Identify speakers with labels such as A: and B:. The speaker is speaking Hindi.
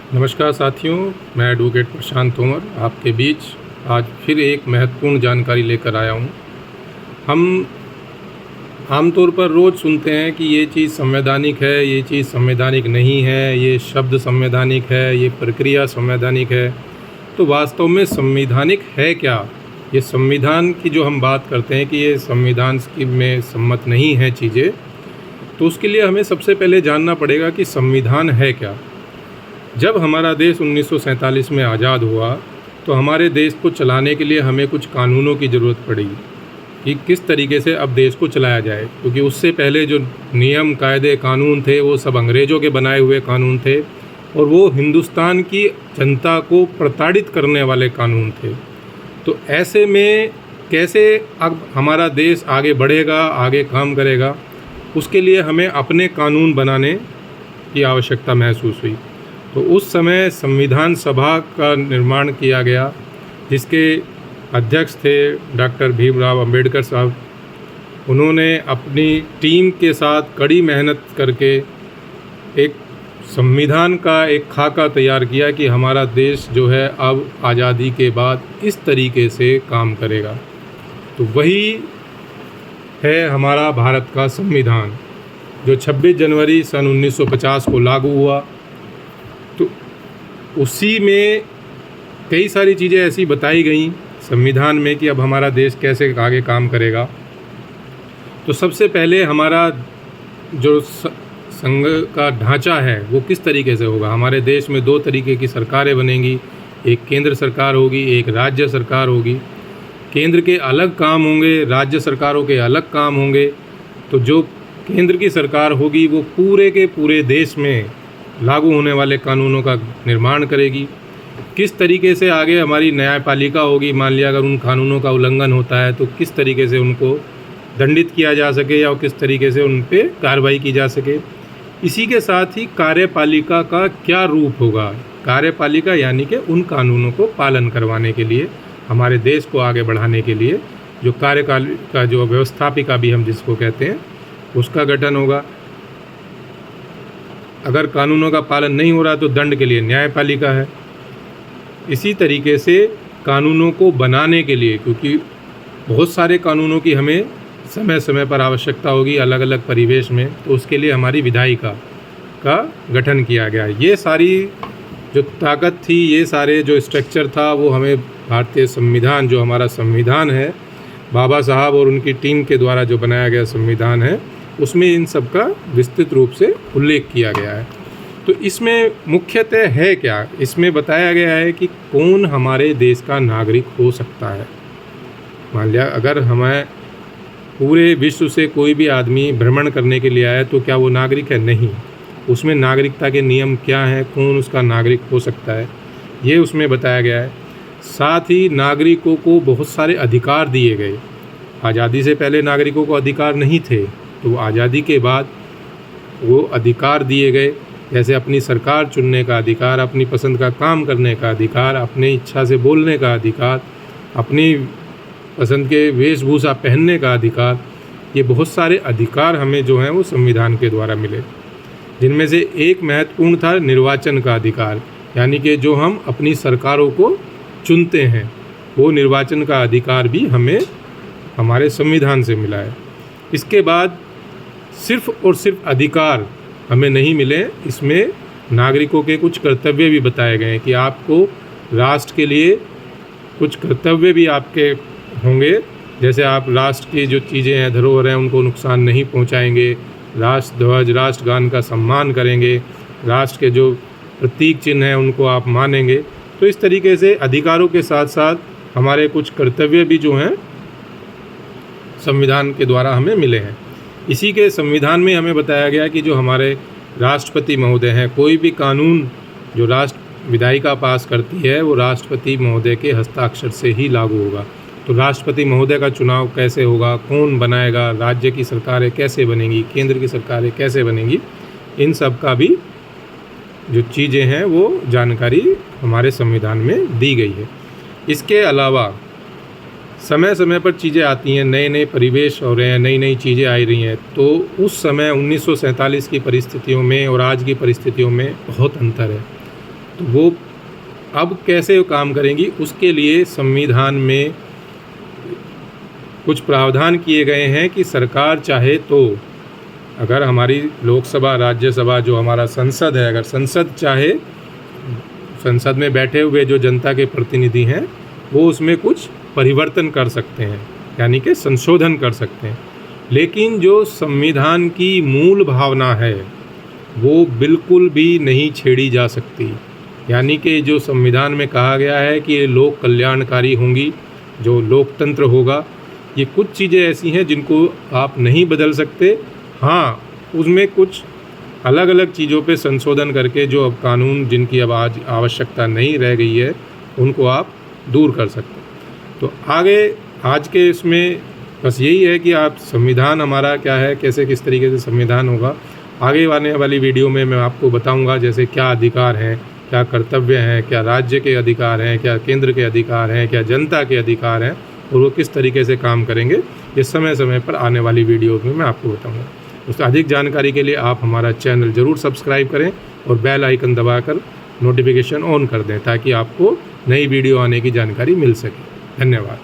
A: नमस्कार साथियों, मैं एडवोकेट प्रशांत तोमर आपके बीच आज फिर एक महत्वपूर्ण जानकारी लेकर आया हूँ। हम आमतौर पर रोज़ सुनते हैं कि ये चीज़ संवैधानिक है, ये चीज़ संवैधानिक नहीं है, ये शब्द संवैधानिक है, ये प्रक्रिया संवैधानिक है। तो वास्तव में संवैधानिक है क्या? ये संविधान की जो हम बात करते हैं कि ये संविधान की में सम्मत नहीं है चीज़ें, तो उसके लिए हमें सबसे पहले जानना पड़ेगा कि संविधान है क्या। जब हमारा देश 1947 में आज़ाद हुआ तो हमारे देश को चलाने के लिए हमें कुछ कानूनों की ज़रूरत पड़ी कि किस तरीके से अब देश को चलाया जाए, क्योंकि उससे पहले जो नियम कायदे कानून थे वो सब अंग्रेज़ों के बनाए हुए कानून थे और वो हिंदुस्तान की जनता को प्रताड़ित करने वाले कानून थे। तो ऐसे में कैसे अब हमारा देश आगे बढ़ेगा, आगे काम करेगा, उसके लिए हमें अपने कानून बनाने की आवश्यकता महसूस हुई। तो उस समय संविधान सभा का निर्माण किया गया, जिसके अध्यक्ष थे डॉक्टर भीमराव अंबेडकर साहब। उन्होंने अपनी टीम के साथ कड़ी मेहनत करके एक संविधान का एक खाका तैयार किया कि हमारा देश जो है अब आज़ादी के बाद इस तरीके से काम करेगा। तो वही है हमारा भारत का संविधान, जो 26 जनवरी सन 1950 को लागू हुआ। तो उसी में कई सारी चीज़ें ऐसी बताई गई संविधान में कि अब हमारा देश कैसे आगे काम करेगा। तो सबसे पहले हमारा जो संघ का ढांचा है वो किस तरीके से होगा। हमारे देश में 2 तरीके की सरकारें बनेंगी, एक केंद्र सरकार होगी, एक राज्य सरकार होगी। केंद्र के अलग काम होंगे, राज्य सरकारों के अलग काम होंगे। तो जो केंद्र की सरकार होगी वो पूरे के पूरे देश में लागू होने वाले कानूनों का निर्माण करेगी। किस तरीके से आगे हमारी न्यायपालिका होगी, मान लिया अगर उन कानूनों का उल्लंघन होता है तो किस तरीके से उनको दंडित किया जा सके या किस तरीके से उन पे कार्रवाई की जा सके। इसी के साथ ही कार्यपालिका का क्या रूप होगा। कार्यपालिका यानी कि उन कानूनों को पालन करवाने के लिए, हमारे देश को आगे बढ़ाने के लिए जो कार्यपालिका, जो व्यवस्थापिका भी हम जिसको कहते हैं, उसका गठन होगा। अगर कानूनों का पालन नहीं हो रहा तो दंड के लिए न्यायपालिका है। इसी तरीके से कानूनों को बनाने के लिए, क्योंकि बहुत सारे कानूनों की हमें समय समय पर आवश्यकता होगी अलग अलग परिवेश में, तो उसके लिए हमारी विधायिका का गठन किया गया। ये सारी जो ताकत थी, ये सारे जो स्ट्रक्चर था, वो हमें भारतीय संविधान, जो हमारा संविधान है, बाबा साहब और उनकी टीम के द्वारा जो बनाया गया संविधान है, उसमें इन सब का विस्तृत रूप से उल्लेख किया गया है। तो इसमें मुख्यतः है क्या, इसमें बताया गया है कि कौन हमारे देश का नागरिक हो सकता है। मान लिया अगर हमें पूरे विश्व से कोई भी आदमी भ्रमण करने के लिए आया तो क्या वो नागरिक है? नहीं। उसमें नागरिकता के नियम क्या हैं, कौन उसका नागरिक हो सकता है, ये उसमें बताया गया है। साथ ही नागरिकों को बहुत सारे अधिकार दिए गए। आज़ादी से पहले नागरिकों को अधिकार नहीं थे, तो आज़ादी के बाद वो अधिकार दिए गए, जैसे अपनी सरकार चुनने का अधिकार, अपनी पसंद का काम करने का अधिकार, अपनी इच्छा से बोलने का अधिकार, अपनी पसंद के वेशभूषा पहनने का अधिकार। ये बहुत सारे अधिकार हमें जो हैं वो संविधान के द्वारा मिले, जिनमें से एक महत्वपूर्ण था निर्वाचन का अधिकार, यानी कि जो हम अपनी सरकारों को चुनते हैं, वो निर्वाचन का अधिकार भी हमें हमारे संविधान से मिला है। इसके बाद सिर्फ और सिर्फ अधिकार हमें नहीं मिले, इसमें नागरिकों के कुछ कर्तव्य भी बताए गए हैं कि आपको राष्ट्र के लिए कुछ कर्तव्य भी आपके होंगे। जैसे आप राष्ट्र की जो चीज़ें हैं, धरोहर हैं, उनको नुकसान नहीं पहुंचाएंगे, राष्ट्र ध्वज, राष्ट्रगान का सम्मान करेंगे, राष्ट्र के जो प्रतीक चिन्ह हैं उनको आप मानेंगे। तो इस तरीके से अधिकारों के साथ साथ हमारे कुछ कर्तव्य भी जो हैं संविधान के द्वारा हमें मिले हैं। इसी के संविधान में हमें बताया गया कि जो हमारे राष्ट्रपति महोदय हैं, कोई भी कानून जो राष्ट्र विधायिका पास करती है वो राष्ट्रपति महोदय के हस्ताक्षर से ही लागू होगा। तो राष्ट्रपति महोदय का चुनाव कैसे होगा, कौन बनाएगा, राज्य की सरकारें कैसे बनेंगी, केंद्र की सरकारें कैसे बनेंगी, इन सब का भी जो चीज़ें हैं वो जानकारी हमारे संविधान में दी गई है। इसके अलावा समय समय पर चीज़ें आती हैं, नए नए परिवेश हो रहे हैं, नई नई चीज़ें आ रही हैं। तो उस समय 1947 की परिस्थितियों में और आज की परिस्थितियों में बहुत अंतर है। तो वो अब कैसे काम करेंगी, उसके लिए संविधान में कुछ प्रावधान किए गए हैं कि सरकार चाहे तो, अगर हमारी लोकसभा राज्यसभा जो हमारा संसद है, अगर संसद चाहे, संसद में बैठे हुए जो जनता के प्रतिनिधि हैं वो उसमें कुछ परिवर्तन कर सकते हैं, यानी कि संशोधन कर सकते हैं। लेकिन जो संविधान की मूल भावना है वो बिल्कुल भी नहीं छेड़ी जा सकती। यानी कि जो संविधान में कहा गया है कि ये लोक कल्याणकारी होंगी, जो लोकतंत्र होगा, ये कुछ चीज़ें ऐसी हैं जिनको आप नहीं बदल सकते। हाँ, उसमें कुछ अलग अलग चीज़ों पे संशोधन करके जो अब कानून जिनकी अब आज आवश्यकता नहीं रह गई है उनको आप दूर कर सकते हैं। तो आगे आज के इसमें बस यही है कि आप संविधान हमारा क्या है, कैसे किस तरीके से संविधान होगा, आगे आने वाली वीडियो में मैं आपको बताऊंगा। जैसे क्या अधिकार हैं, क्या कर्तव्य हैं, क्या राज्य के अधिकार हैं, क्या केंद्र के अधिकार हैं, क्या जनता के अधिकार हैं, और वो किस तरीके से काम करेंगे, ये समय समय पर आने वाली वीडियो में मैं आपको बताऊंगा। उससे अधिक जानकारी के लिए आप हमारा चैनल ज़रूर सब्सक्राइब करें और बेल आइकन दबाकर नोटिफिकेशन ऑन कर दें ताकि आपको नई वीडियो आने की जानकारी मिल सके। धन्यवाद।